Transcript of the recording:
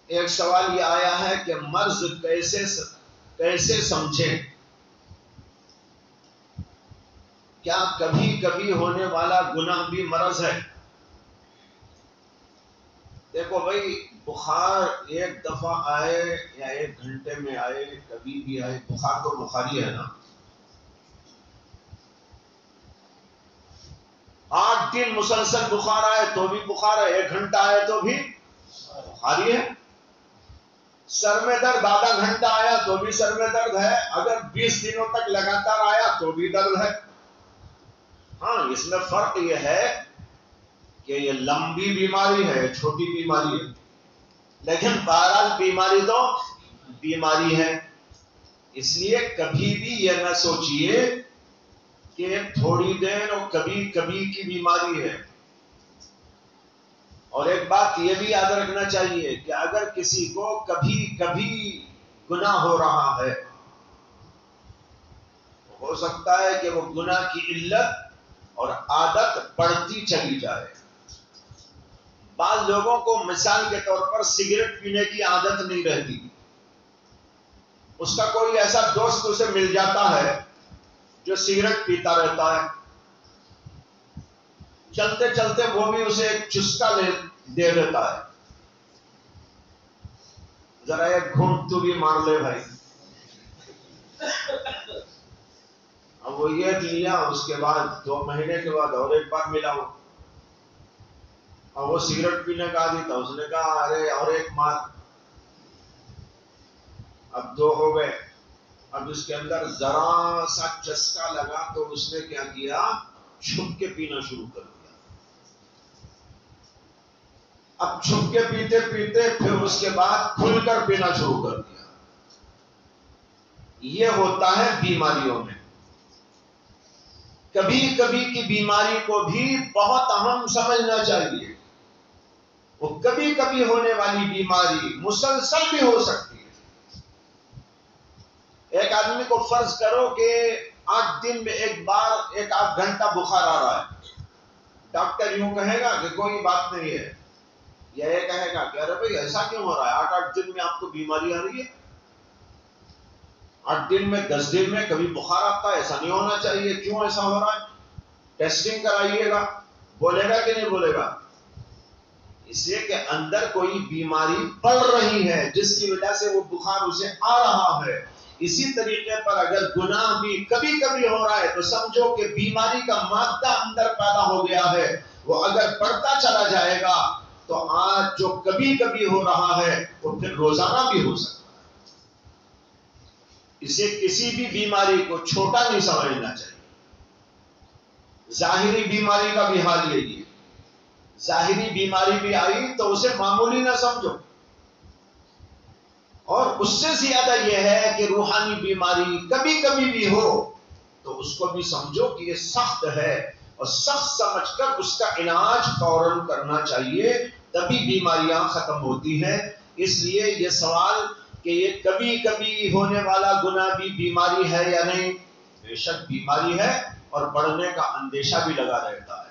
ایک سوال یہ آیا ہے کہ مرض کیسے سمجھیں؟ کیا کبھی کبھی ہونے والا گناہ بھی مرض ہے؟ دیکھو بھائی، بخار ایک دفعہ آئے یا ایک گھنٹے میں آئے، کبھی بھی آئے، بخار تو بخاری ہے نا۔ 8 دن مسلسل بخار آئے تو بھی بخار ہے، 1 گھنٹہ آئے تو بھی بخاری ہے۔ سر میں درد آدھا گھنٹہ آیا تو بھی سر میں درد ہے، اگر 20 دنوں تک لگاتار آیا تو بھی درد ہے۔ ہاں، اس میں فرق یہ ہے کہ یہ لمبی بیماری ہے، چھوٹی بیماری ہے، لیکن بہرحال بیماری تو بیماری ہے۔ اس لیے کبھی بھی یہ نہ سوچئے کہ تھوڑی دیر اور کبھی کبھی کی بیماری ہے۔ اور ایک بات یہ بھی یاد رکھنا چاہیے کہ اگر کسی کو کبھی کبھی گناہ ہو رہا ہے، ہو سکتا ہے کہ وہ گناہ کی علت اور عادت بڑھتی چلی جائے۔ بعض لوگوں کو مثال کے طور پر سگریٹ پینے کی عادت نہیں رہتی، اس کا کوئی ایسا دوست اسے مل جاتا ہے جو سگریٹ پیتا رہتا ہے، چلتے چلتے وہ بھی اسے ایک چسکا دے دیتا ہے، ذرا ایک گھونٹ تو بھی مار لے بھائی۔ اب وہ یہ لیا، اس کے بعد 2 مہینے کے بعد اور ایک بار ملا وہ، اور وہ سگریٹ پینے کا عادی تھا، اس نے کہا ارے اور ایک مار، اب 2 ہو گئے۔ اب اس کے اندر ذرا سا چسکا لگا تو اس نے کیا کیا، چھپ کے پینا شروع کر دیا۔ اب چھپ کے پیتے پیتے پھر اس کے بعد کھل کر پینا شروع کر دیا۔ یہ ہوتا ہے بیماریوں میں۔ کبھی کبھی کی بیماری کو بھی بہت اہم سمجھنا چاہیے۔ وہ کبھی کبھی ہونے والی بیماری مسلسل بھی ہو سکتی ہے۔ ایک آدمی کو فرض کرو کہ 8 دن میں ایک بار 1-8 گھنٹہ بخار آ رہا ہے، ڈاکٹر یوں کہے گا کہ کوئی بات نہیں ہے، یا یہ کہے گا کہ ارے بھائی ایسا کیوں ہو رہا ہے، 8-8 دن میں آپ کو بیماری آ رہی ہے، 8 دن میں 10 دن میں کبھی بخار آتا ہے، ایسا نہیں ہونا چاہیے، کیوں ایسا ہو رہا ہے، ٹیسٹنگ کرائیے گا، بولے گا کہ نہیں بولے گا؟ اس لیے کہ اندر کوئی بیماری پڑ رہی ہے جس کی وجہ سے وہ بخار اسے آ رہا ہے۔ اسی طریقے پر اگر گناہ بھی کبھی کبھی ہو رہا ہے تو سمجھو کہ بیماری کا مادہ اندر پیدا ہو گیا ہے، وہ اگر بڑھتا چلا جائے گا تو آج جو کبھی کبھی ہو رہا ہے وہ پھر روزانہ بھی ہو سکتا ہے۔ اسے کسی بھی بیماری کو چھوٹا نہیں سمجھنا چاہیے۔ ظاہری بیماری کا بھی حال یہی ہے، ظاہری بیماری بھی آئی تو اسے معمولی نہ سمجھو، اور اس سے زیادہ یہ ہے کہ روحانی بیماری کبھی کبھی بھی ہو تو اس کو بھی سمجھو کہ یہ سخت ہے، اور سخت سمجھ کر اس کا علاج فوراً کرنا چاہیے، تبھی بیماریاں ختم ہوتی ہیں۔ اس لیے یہ سوال کہ یہ کبھی کبھی ہونے والا گناہ بھی بیماری ہے یا نہیں، بے شک بیماری ہے، اور بڑھنے کا اندیشہ بھی لگا رہتا ہے۔